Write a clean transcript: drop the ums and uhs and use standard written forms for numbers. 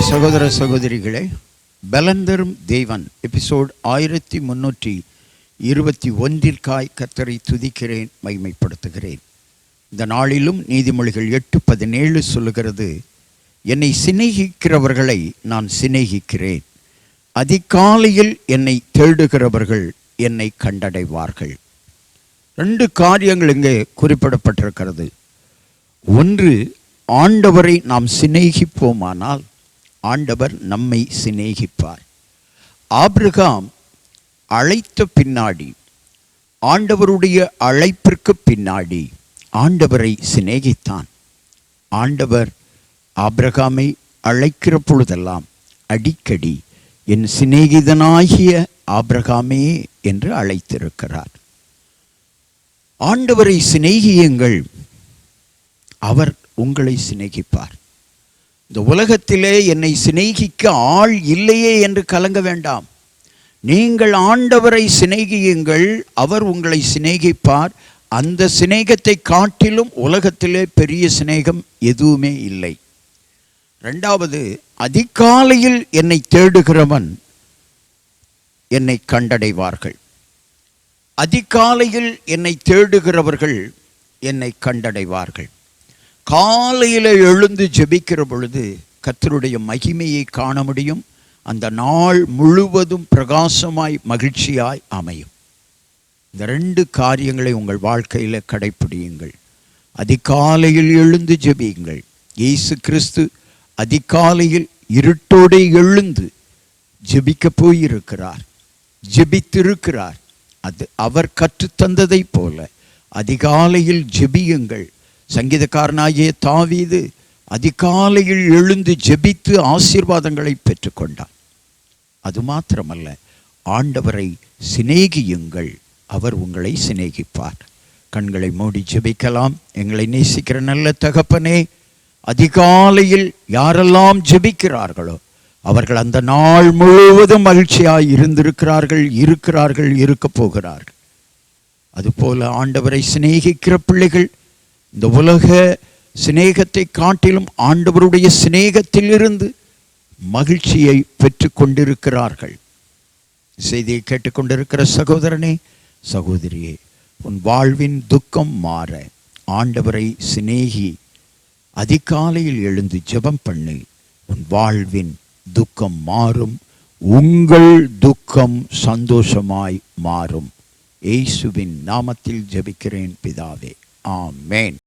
சகோதர சகோதரிகளே, பலந்தரும் தேவன் எபிசோட் 1321 கர்த்தரை துதிக்கிறேன், மகிமைப்படுத்துகிறேன். இந்த நாளிலும் நீதிமொழிகள் 8:17 சொல்லுகிறது, என்னை சிநேகிக்கிறவர்களை நான் சிநேகிக்கிறேன், அதிகாலையில் என்னை தேடுகிறவர்கள் என்னை கண்டடைவார்கள். 2 காரியங்கள் இங்கே குறிப்பிடப்பட்டிருக்கிறது. ஒன்று, ஆண்டவரை நாம் சிநேகிப்போமானால் ஆண்டவர் நம்மை சிநேகிப்பார். ஆபிரகாம் அழைத்த பின்னாடி, ஆண்டவருடைய அழைப்பிற்கு பின்னாடி ஆண்டவரை சிநேகித்தான். ஆண்டவர் ஆபிரகாமை அழைக்கிற பொழுதெல்லாம் அடிக்கடி என் சிநேகிதனாகிய ஆபிரகாமே என்று அழைத்திருக்கிறார். ஆண்டவரை சிநேகியுங்கள், அவர் உங்களை சிநேகிப்பார். இந்த உலகத்திலே என்னை சிநேகிக்க ஆள் இல்லையே என்று கலங்க வேண்டாம். நீங்கள் ஆண்டவரை சிநேகியுங்கள், அவர் உங்களை சிநேகிப்பார். அந்த சிநேகத்தை காட்டிலும் உலகத்திலே பெரிய சிநேகம் எதுவுமே இல்லை. 2வது, அதிகாலையில் என்னை தேடுகிறவன் என்னை கண்டடைவார்கள். அதிகாலையில் என்னை தேடுகிறவர்கள் என்னை கண்டடைவார்கள். காலையில் எழுந்து ஜெபிக்கிற பொழுது கர்த்தருடைய மகிமையை காண முடியும். அந்த நாள் முழுவதும் பிரகாசமாய் மகிழ்ச்சியாய் அமையும். இந்த 2 காரியங்களை உங்கள் வாழ்க்கையில் கடைப்பிடியுங்கள். அதிகாலையில் எழுந்து ஜெபியுங்கள். இயேசு கிறிஸ்து அதிகாலையில் இருட்டோடு எழுந்து ஜெபிக்க போயிருக்கிறார், ஜெபித்திருக்கிறார். அது அவர் கற்றுத்தந்ததை போல அதிகாலையில் ஜெபியுங்கள். சங்கீதக்காரனாகிய தாவீது அதிகாலையில் எழுந்து ஜெபித்து ஆசீர்வாதங்களை பெற்றுக்கொண்டார். அது மாத்திரமல்ல, ஆண்டவரை சிநேகியுங்கள், அவர் உங்களை சிநேகிப்பார். கண்களை மூடி ஜெபிக்கலாம். எங்களை நேசிக்கிற நல்ல தகப்பனே, அதிகாலையில் யாரெல்லாம் ஜெபிக்கிறார்களோ அவர்கள் அந்த நாள் முழுவதும் மகிழ்ச்சியாய் இருக்கிறார்கள், இருக்க போகிறார்கள். அதுபோல ஆண்டவரை சிநேகிக்கிற பிள்ளைகள் இந்த உலக சிநேகத்தை காட்டிலும் ஆண்டவருடைய சிநேகத்திலிருந்து மகிழ்ச்சியை பெற்று கொண்டிருக்கிறார்கள். செய்தியை கேட்டுக்கொண்டிருக்கிற சகோதரனே, சகோதரியே, உன் வாழ்வின் துக்கம் மாற ஆண்டவரை சிநேகி, அதிகாலையில் எழுந்து ஜெபம் பண்ணு. உன் வாழ்வின் துக்கம் மாறும், உங்கள் துக்கம் சந்தோஷமாய் மாறும். இயேசுவின் நாமத்தில் ஜெபிக்கிறேன் பிதாவே, ஆமென்.